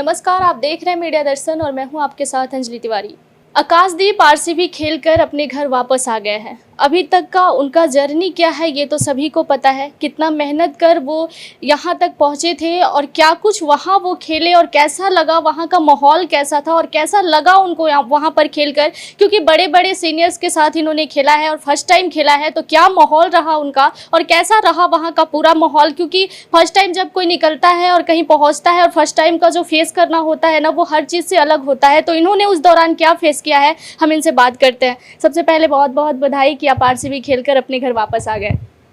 नमस्कार, आप देख रहे हैं मीडिया दर्शन और मैं हूं आपके साथ अंजलि तिवारी। आकाशदीप आरसीबी खेलकर अपने घर वापस आ गए हैं। अभी तक का उनका जर्नी क्या है ये तो सभी को पता है, कितना मेहनत कर वो यहाँ तक पहुँचे थे और क्या कुछ वहाँ वो खेले और कैसा लगा, वहाँ का माहौल कैसा था और कैसा लगा उनको वहाँ पर खेलकर, क्योंकि बड़े बड़े सीनियर्स के साथ इन्होंने खेला है और फर्स्ट टाइम खेला है। तो क्या माहौल रहा उनका और कैसा रहा वहाँ का पूरा माहौल, क्योंकि फर्स्ट टाइम जब कोई निकलता है और कहीं पहुँचता है और फर्स्ट टाइम का जो फेस करना होता है ना, वो हर चीज़ से अलग होता है। तो इन्होंने उस दौरान क्या फेस किया है, हम इनसे बात करते हैं। सबसे पहले बहुत बहुत बधाई कि आप आरसीबी खेलकर अपने घर वापस आ गए।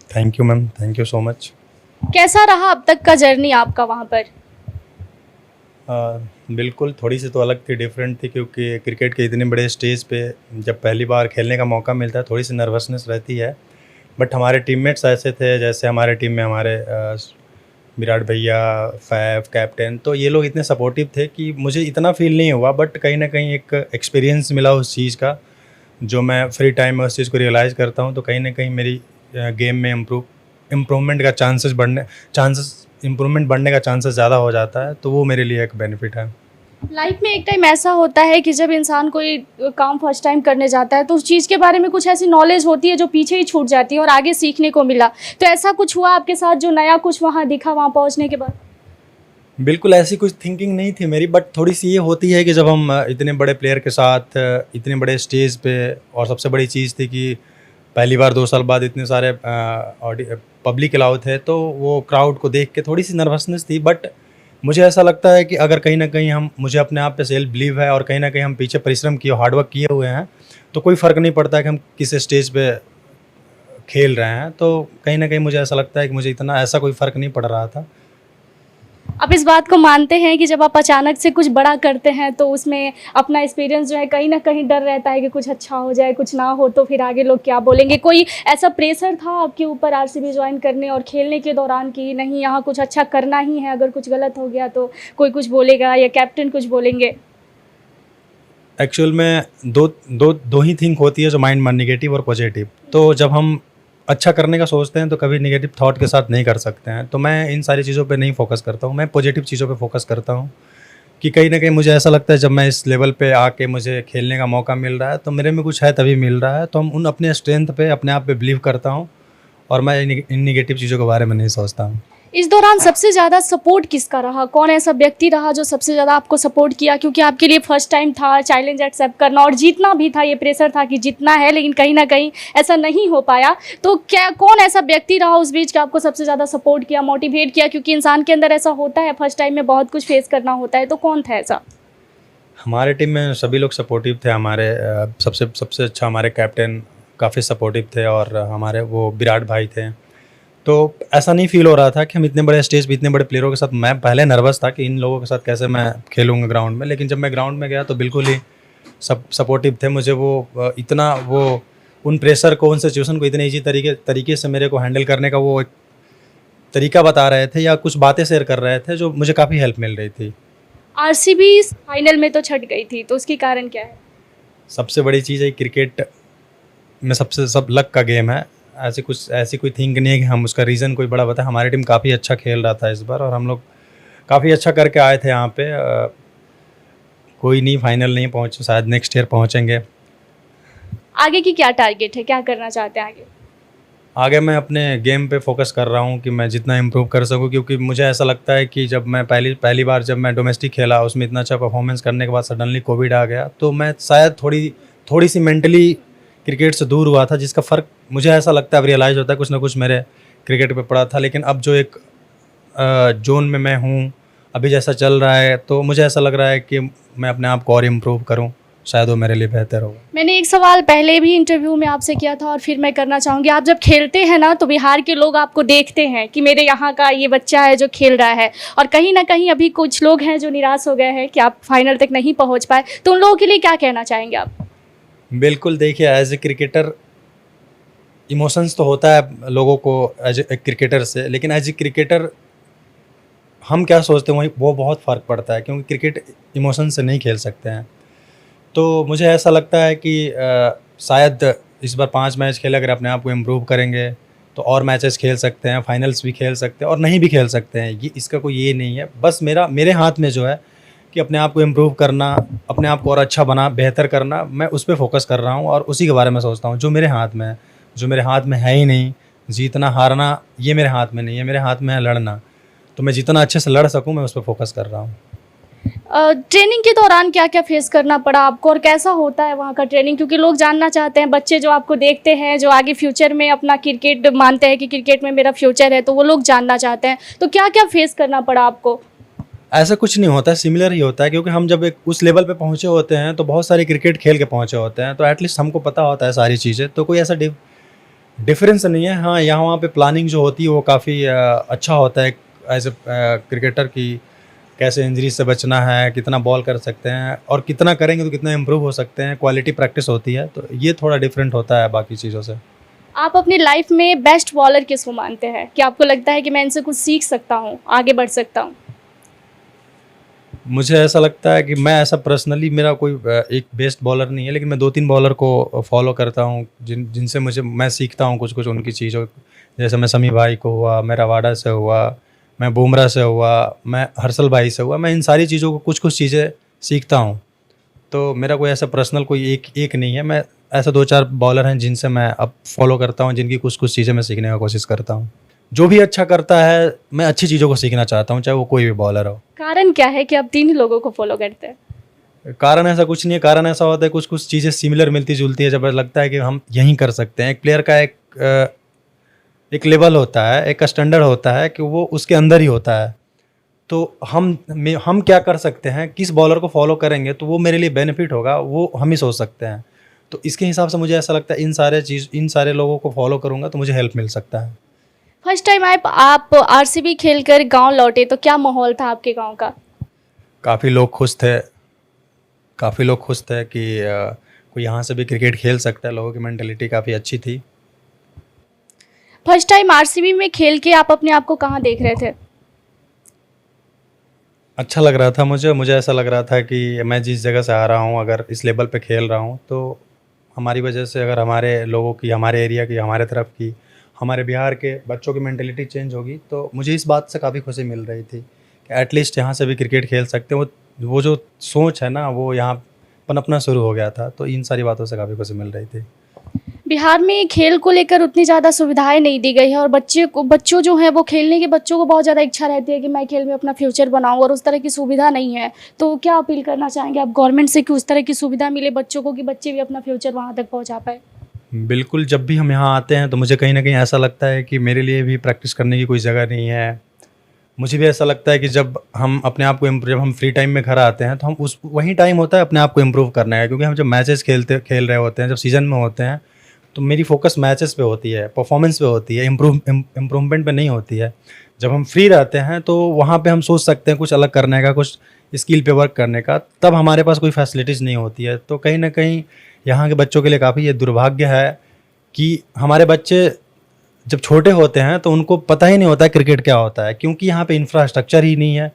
Thank you ma'am, thank you so much. कैसा रहा अब तक का जर्नी आपका वहाँ पर? बिल्कुल थोड़ी सी तो अलग थी, डिफरेंट थी, क्योंकि क्रिकेट के इतने बड़े स्टेज पे जब पहली बार खेलने का मौका मिलता है थोड़ी सी नर्वसनेस रहती है। बट हमारे टीममेट्स ऐसे थे, जैसे हमारे टीम में हमारे विराट भैया, फैफ, कैप्टन, तो ये लोग इतने सपोर्टिव थे कि मुझे इतना फील नहीं हुआ। बट कहीं ना कहीं एक एक्सपीरियंस मिला उस चीज़ का, जो मैं फ्री टाइम में उस चीज़ को रियलाइज़ करता हूँ। तो कहीं ना कहीं मेरी गेम में इम्प्रूवमेंट बढ़ने का चांसेस ज़्यादा हो जाता है। तो वो मेरे लिए एक बेनिफिट है। लाइफ में एक टाइम ऐसा होता है कि जब इंसान कोई काम फर्स्ट टाइम करने जाता है तो उस चीज़ के बारे में कुछ ऐसी नॉलेज होती है जो पीछे ही छूट जाती है और आगे सीखने को मिला। तो ऐसा कुछ हुआ आपके साथ जो नया कुछ वहाँ दिखा वहाँ पहुँचने के बाद? बिल्कुल ऐसी कुछ थिंकिंग नहीं थी मेरी, बट थोड़ी सी ये होती है कि जब हम इतने बड़े प्लेयर के साथ इतने बड़े स्टेज पे, और सबसे बड़ी चीज़ थी कि पहली बार 2 साल बाद इतने सारे पब्लिक अलाउ थे, तो वो क्राउड को देख के थोड़ी सी नर्वसनेस थी। बट मुझे ऐसा लगता है कि अगर कहीं ना कहीं मुझे अपने आप पे सेल्फ बिलीव है और कहीं ना कहीं हम पीछे परिश्रम किए, हार्डवर्क किए हुए हैं, तो कोई फ़र्क नहीं पड़ता कि हम किस स्टेज पे खेल रहे हैं। तो कहीं ना कहीं मुझे ऐसा लगता है कि मुझे इतना ऐसा कोई फ़र्क नहीं पड़ रहा था। आप इस बात को मानते हैं कि जब आप अचानक से कुछ बड़ा करते हैं तो उसमें अपना एक्सपीरियंस जो है कहीं ना कहीं डर रहता है कि कुछ अच्छा हो जाए, कुछ ना हो तो फिर आगे लोग क्या बोलेंगे? कोई ऐसा प्रेशर था आपके ऊपर आरसीबी ज्वाइन करने और खेलने के दौरान कि नहीं यहाँ कुछ अच्छा करना ही है, अगर कुछ गलत हो गया तो कोई कुछ बोलेगा या कैप्टन कुछ बोलेंगे? एक्चुअल में दो ही थिंक होती है जो माइंड में, निगेटिव और पॉजिटिव। तो जब हम अच्छा करने का सोचते हैं तो कभी नेगेटिव थॉट के साथ नहीं कर सकते हैं। तो मैं इन सारी चीज़ों पे नहीं फोकस करता हूँ, मैं पॉजिटिव चीज़ों पे फोकस करता हूँ। कि कहीं ना कहीं मुझे ऐसा लगता है जब मैं इस लेवल पे आके मुझे खेलने का मौका मिल रहा है तो मेरे में कुछ है तभी मिल रहा है। तो हम उन अपने स्ट्रेंथ पे, अपने आप पे बिलीव करता हूँ और मैं इन निगेटिव चीज़ों के बारे में नहीं सोचता हूँ। इस दौरान सबसे ज़्यादा सपोर्ट किसका रहा? कौन ऐसा व्यक्ति रहा जो सबसे ज़्यादा आपको सपोर्ट किया? क्योंकि आपके लिए फर्स्ट टाइम था चैलेंज एक्सेप्ट करना और जीतना भी था, ये प्रेशर था कि जीतना है, लेकिन कहीं ना कहीं ऐसा नहीं हो पाया। तो क्या कौन ऐसा व्यक्ति रहा उस बीच का आपको सबसे ज़्यादा सपोर्ट किया, मोटिवेट किया? क्योंकि इंसान के अंदर ऐसा होता है, फर्स्ट टाइम में बहुत कुछ फेस करना होता है। तो कौन था ऐसा? हमारे टीम में सभी लोग सपोर्टिव थे। हमारे सबसे अच्छा हमारे कैप्टन काफ़ी सपोर्टिव थे और हमारे वो विराट भाई थे। तो ऐसा नहीं फील हो रहा था कि हम इतने बड़े स्टेज पे इतने बड़े प्लेयरों के साथ, मैं पहले नर्वस था कि इन लोगों के साथ कैसे मैं खेलूँगा ग्राउंड में, लेकिन जब मैं ग्राउंड में गया तो बिल्कुल ही सब सपोर्टिव थे। मुझे वो उन प्रेशर को, उन सिचुएशन को इतने ईजी तरीके से मेरे को हैंडल करने का वो एक तरीका बता रहे थे या कुछ बातें शेयर कर रहे थे जो मुझे काफ़ी हेल्प मिल रही थी। आरसीबी फाइनल में तो छट गई थी, तो उसकी कारण क्या है? सबसे बड़ी चीज़ है क्रिकेट में सब लक का गेम है। ऐसी कोई थिंक नहीं है कि हम उसका रीज़न कोई बड़ा बताएं। हमारी टीम काफ़ी अच्छा खेल रहा था इस बार और हम लोग काफ़ी अच्छा करके आए थे यहाँ पे। कोई नहीं, फाइनल नहीं पहुँचे, शायद नेक्स्ट ईयर पहुँचेंगे। आगे की क्या टारगेट है, क्या करना चाहते हैं आगे? आगे मैं अपने गेम पे फोकस कर रहा हूँ कि मैं जितना इम्प्रूव कर सकूँ, क्योंकि मुझे ऐसा लगता है कि जब मैं पहली बार जब मैं डोमेस्टिक खेला, उसमें इतना अच्छा परफॉर्मेंस करने के बाद सडनली कोविड आ गया, तो मैं शायद थोड़ी सी मेंटली क्रिकेट से दूर हुआ था, जिसका फ़र्क मुझे ऐसा लगता है अब रियलाइज़ होता है कुछ ना कुछ मेरे क्रिकेट पे पड़ा था। लेकिन अब जो एक जोन में मैं हूँ अभी जैसा चल रहा है, तो मुझे ऐसा लग रहा है कि मैं अपने आप को और इम्प्रूव करूँ, शायद वो मेरे लिए बेहतर होगा। मैंने एक सवाल पहले भी इंटरव्यू में आपसे किया था और फिर मैं करना चाहूँगी। आप जब खेलते हैं ना तो बिहार के लोग आपको देखते हैं कि मेरे यहाँ का ये बच्चा है जो खेल रहा है, और कहीं ना कहीं अभी कुछ लोग हैं जो निराश हो गए हैं कि आप फाइनल तक नहीं पहुँच पाए। तो उन लोगों के लिए क्या कहना चाहेंगे आप? बिल्कुल, देखिए एज ए क्रिकेटर इमोशंस तो होता है लोगों को एज ए क्रिकेटर से, लेकिन एज ए क्रिकेटर हम क्या सोचते हैं वो बहुत फ़र्क पड़ता है, क्योंकि क्रिकेट इमोशन से नहीं खेल सकते हैं। तो मुझे ऐसा लगता है कि शायद इस बार 5 मैच खेले, अगर अपने आप को इम्प्रूव करेंगे तो और मैचेस खेल सकते हैं, फाइनल्स भी खेल सकते हैं और नहीं भी खेल सकते हैं। इसका कोई ये नहीं है, बस मेरे हाथ में जो है कि अपने आप को इम्प्रूव करना, अपने आप को और अच्छा बना, बेहतर करना, मैं उस पे फोकस कर रहा हूँ और उसी के बारे में सोचता हूँ। जो मेरे हाथ में है, जो मेरे हाथ में है ही नहीं, जीतना हारना ये मेरे हाथ में नहीं है, मेरे हाथ में है लड़ना। तो मैं जितना अच्छे से लड़ सकूँ मैं उस पर फोकस कर रहा हूँ। ट्रेनिंग के दौरान क्या क्या फेस करना पड़ा आपको और कैसा होता है वहाँ का ट्रेनिंग, क्योंकि लोग जानना चाहते हैं, बच्चे जो आपको देखते हैं, जो आगे फ्यूचर में अपना क्रिकेट मानते हैं कि क्रिकेट में मेरा फ्यूचर है, तो वो लोग जानना चाहते हैं, तो क्या क्या फेस करना पड़ा आपको? ऐसा कुछ नहीं होता है, सिमिलर ही होता है, क्योंकि हम जब एक उस लेवल पे पहुँचे होते हैं तो बहुत सारे क्रिकेट खेल के पहुँचे होते हैं, तो एटलीस्ट हमको पता होता है सारी चीज़ें, तो कोई ऐसा डिफरेंस नहीं है। हाँ, यहाँ वहाँ पे प्लानिंग जो होती है वो काफ़ी अच्छा होता है एज ए क्रिकेटर की, कैसे इंजरी से बचना है, कितना बॉल कर सकते हैं और कितना करेंगे तो कितना इम्प्रूव हो सकते हैं, क्वालिटी प्रैक्टिस होती है, तो ये थोड़ा डिफरेंट होता है बाकी चीज़ों से। आप अपनी लाइफ में बेस्ट बॉलर किसको मानते हैं कि आपको लगता है कि मैं इनसे कुछ सीख सकता हूँ, आगे बढ़ सकता हूँ? मुझे ऐसा लगता है कि मैं ऐसा पर्सनली, मेरा कोई एक बेस्ट बॉलर नहीं है, लेकिन मैं 2-3 बॉलर को फॉलो करता हूँ जिनसे मैं सीखता हूँ कुछ उनकी चीज़ों। जैसे मैं शमी भाई को हुआ, मैं रवाडा से हुआ, मैं बुमराह से हुआ, मैं हर्षल भाई से हुआ, मैं इन सारी चीज़ों को कुछ चीज़ें सीखता हूँ। तो मेरा कोई ऐसा पर्सनल कोई एक नहीं है, मैं ऐसा 2-4 बॉलर हैं जिनसे मैं अब फॉलो करता हूँ, जिनकी कुछ चीज़ें मैं सीखने का कोशिश करता हूँ। जो भी अच्छा करता है मैं अच्छी चीज़ों को सीखना चाहता हूँ, चाहे वो कोई भी बॉलर हो। कारण क्या है कि आप 3 ही लोगों को फॉलो करते हैं? कारण ऐसा कुछ नहीं है, कारण ऐसा होता है कुछ चीज़ें सिमिलर मिलती जुलती है, जब लगता है कि हम यही कर सकते हैं। एक प्लेयर का एक लेवल होता है, एक स्टैंडर्ड होता है कि वो उसके अंदर ही होता है। तो हम क्या कर सकते हैं, किस बॉलर को फॉलो करेंगे तो वो मेरे लिए बेनिफिट होगा, वो हम ही सोच सकते हैं। तो इसके हिसाब से मुझे ऐसा लगता है इन सारे लोगों को फॉलो करूँगा तो मुझे हेल्प मिल सकता है। फर्स्ट टाइम आप आरसीबी खेलकर गांव लौटे तो क्या माहौल था आपके गांव का? काफ़ी लोग खुश थे, कि कोई यहाँ से भी क्रिकेट खेल सकता है। लोगों की मेंटालिटी काफ़ी अच्छी थी। फर्स्ट टाइम आरसीबी में खेल के आप अपने आप को कहाँ देख रहे थे? अच्छा लग रहा था मुझे ऐसा लग रहा था कि मैं जिस जगह से आ रहा हूँ, अगर इस लेवल पे खेल रहा हूँ तो हमारी वजह से, अगर हमारे लोगों की, हमारे एरिया की, हमारे तरफ की, हमारे बिहार के बच्चों की मेंटालिटी चेंज होगी, तो मुझे इस बात से काफ़ी खुशी मिल रही थी कि एटलीस्ट यहाँ से भी क्रिकेट खेल सकते हैं। वो जो सोच है ना, वो यहाँ पनपना शुरू हो गया था, तो इन सारी बातों से काफ़ी खुशी मिल रही थी। बिहार में खेल को लेकर उतनी ज़्यादा सुविधाएं नहीं दी गई है और बच्चों जो हैं वो खेलने के, बच्चों को बहुत ज़्यादा इच्छा रहती है कि मैं खेल में अपना फ्यूचर बनाऊं, और उस तरह की सुविधा नहीं है। तो क्या अपील करना चाहेंगे आप गवर्नमेंट से कि उस तरह की सुविधा मिले बच्चों को, कि बच्चे भी अपना फ्यूचर वहाँ तक पहुँचा पाए? बिल्कुल, जब भी हम यहाँ आते हैं तो मुझे कहीं ना कहीं ऐसा लगता है कि मेरे लिए भी प्रैक्टिस करने की कोई जगह नहीं है। मुझे भी ऐसा लगता है कि जब हम अपने आप को जब हम फ्री टाइम में घर आते हैं तो हम वही टाइम होता है अपने आप को इम्प्रूव करने का, क्योंकि हम जब मैचेस खेल रहे होते हैं, जब सीज़न में होते हैं, तो मेरी फोकस मैचेस पे होती है, परफॉर्मेंस पे होती है, इम्प्रूवमेंट पे नहीं होती है। जब हम फ्री रहते हैं तो वहाँ पे हम सोच सकते हैं कुछ अलग करने का, कुछ स्किल पे वर्क करने का, तब हमारे पास कोई फैसिलिटीज़ नहीं होती है। तो कहीं ना कहीं यहाँ के बच्चों के लिए काफ़ी ये दुर्भाग्य है कि हमारे बच्चे जब छोटे होते हैं तो उनको पता ही नहीं होता है क्रिकेट क्या होता है, क्योंकि यहाँ पे इंफ्रास्ट्रक्चर ही नहीं है।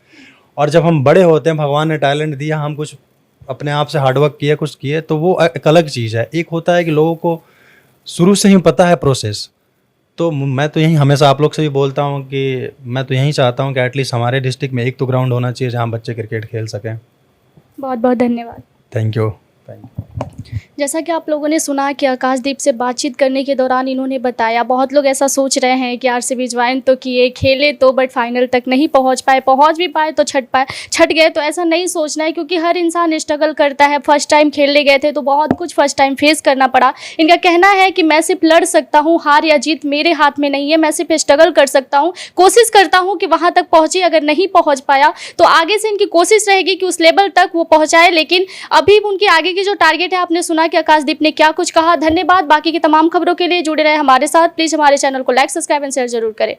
और जब हम बड़े होते हैं, भगवान ने टैलेंट दिया, हम कुछ अपने आप से हार्डवर्क किए, कुछ किए, तो वो एक अलग चीज़ है। एक होता है कि लोगों को शुरू से ही पता है प्रोसेस। तो मैं तो यही हमेशा आप लोग से भी बोलता हूँ कि मैं तो यही चाहता हूँ कि एटलीस्ट हमारे डिस्ट्रिक्ट में एक तो ग्राउंड होना चाहिए जहाँ बच्चे क्रिकेट खेल सकें। बहुत बहुत धन्यवाद। Thank you. जैसा कि आप लोगों ने सुना कि आकाशदीप से बातचीत करने के दौरान इन्होंने बताया, बहुत लोग ऐसा सोच रहे हैं कि आरसीबी ज्वाइन तो किए, खेले तो, बट फाइनल तक नहीं पहुंच पाए, पहुंच भी पाए तो छट गए। तो ऐसा नहीं सोचना है, क्योंकि हर इंसान स्ट्रगल करता है। फर्स्ट टाइम खेलने गए थे तो बहुत कुछ फर्स्ट टाइम फेस करना पड़ा। इनका कहना है कि मैं सिर्फ लड़ सकता हूँ, हार या जीत मेरे हाथ में नहीं है, मैं सिर्फ स्ट्रगल कर सकता हूँ, कोशिश करता हूँ कि वहाँ तक पहुँचे। अगर नहीं पहुँच पाया तो आगे से इनकी कोशिश रहेगी कि उस लेवल तक वो पहुँचाए। लेकिन अभी उनकी आगे की जो टारगेट है, आपने सुना कि आकाशदीप ने क्या कुछ कहा। धन्यवाद। बाकी की तमाम खबरों के लिए जुड़े रहे हमारे साथ। प्लीज़ हमारे चैनल को लाइक, सब्सक्राइब एंड शेयर जरूर करें।